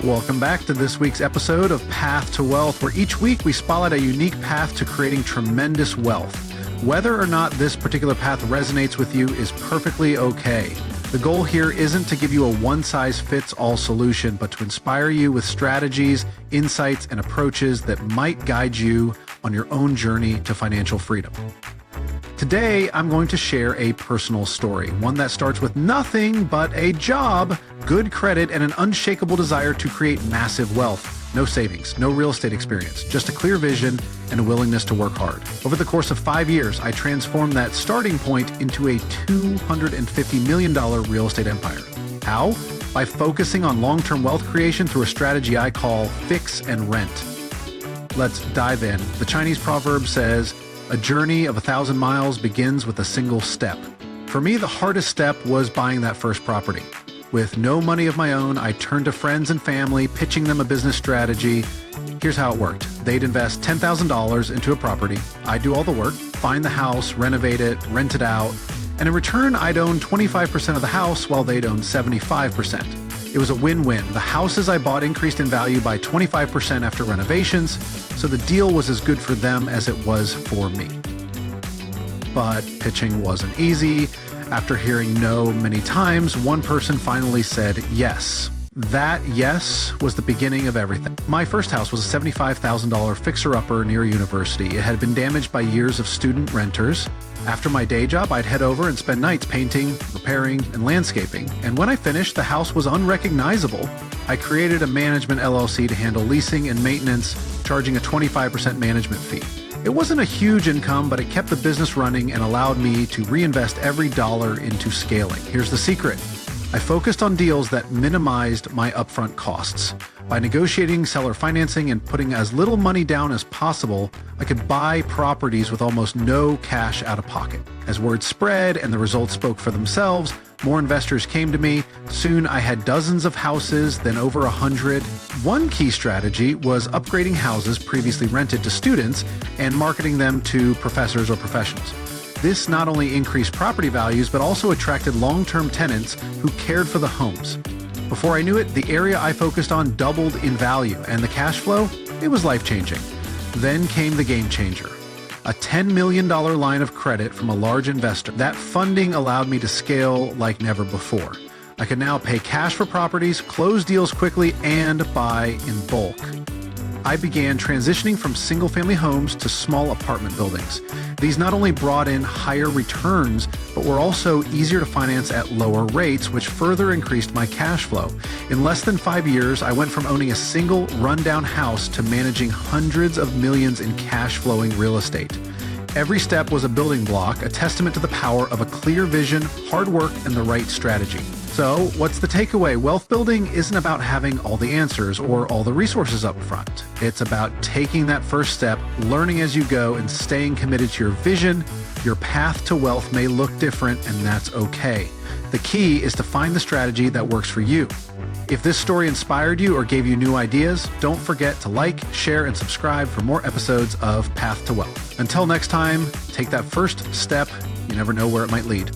Welcome back to this week's episode of Path to Wealth, where each week we spotlight a unique path to creating tremendous wealth. Whether or not this particular path resonates with you is perfectly okay. The goal here isn't to give you a one-size-fits-all solution, but to inspire you with strategies, insights, and approaches that might guide you on your own journey to financial freedom. Today, I'm going to share a personal story, one that starts with nothing but a job, good credit, and an unshakable desire to create massive wealth. No savings, no real estate experience, just a clear vision and a willingness to work hard. Over the course of 5 years, I transformed that starting point into a $250 million real estate empire. How? By focusing on long-term wealth creation through a strategy I call fix and rent. Let's dive in. The Chinese proverb says, "A journey of 1,000 miles begins with a single step." For me, the hardest step was buying that first property. With no money of my own, I turned to friends and family, pitching them a business strategy. Here's how it worked. They'd invest $10,000 into a property. I'd do all the work, find the house, renovate it, rent it out, and in return, I'd own 25% of the house while they'd own 75%. It was a win-win. The houses I bought increased in value by 25% after renovations, so the deal was as good for them as it was for me. But pitching wasn't easy. After hearing no many times, one person finally said yes. That yes was the beginning of everything. My first house was a $75,000 fixer-upper near a university. It had been damaged by years of student renters. After my day job, I'd head over and spend nights painting, repairing, and landscaping. And when I finished, the house was unrecognizable. I created a management LLC to handle leasing and maintenance, charging a 25% management fee. It wasn't a huge income, but it kept the business running and allowed me to reinvest every dollar into scaling. Here's the secret. I focused on deals that minimized my upfront costs. By negotiating seller financing and putting as little money down as possible, I could buy properties with almost no cash out of pocket. As word spread and the results spoke for themselves, more investors came to me. Soon I had dozens of houses, then over 100. One key strategy was upgrading houses previously rented to students and marketing them to professors or professionals. This not only increased property values, but also attracted long-term tenants who cared for the homes. Before I knew it, the area I focused on doubled in value, and the cash flow, it was life-changing. Then came the game changer. A $10 million line of credit from a large investor. That funding allowed me to scale like never before. I could now pay cash for properties, close deals quickly, and buy in bulk. I began transitioning from single-family homes to small apartment buildings. These not only brought in higher returns, but were also easier to finance at lower rates, which further increased my cash flow. In less than 5 years, I went from owning a single rundown house to managing hundreds of millions in cash-flowing real estate. Every step was a building block, a testament to the power of a clear vision, hard work, and the right strategy. So, what's the takeaway? Wealth building isn't about having all the answers or all the resources up front. It's about taking that first step, learning as you go, and staying committed to your vision. Your path to wealth may look different, and that's okay. The key is to find the strategy that works for you. If this story inspired you or gave you new ideas, don't forget to like, share, and subscribe for more episodes of Path to Wealth. Until next time, take that first step. You never know where it might lead.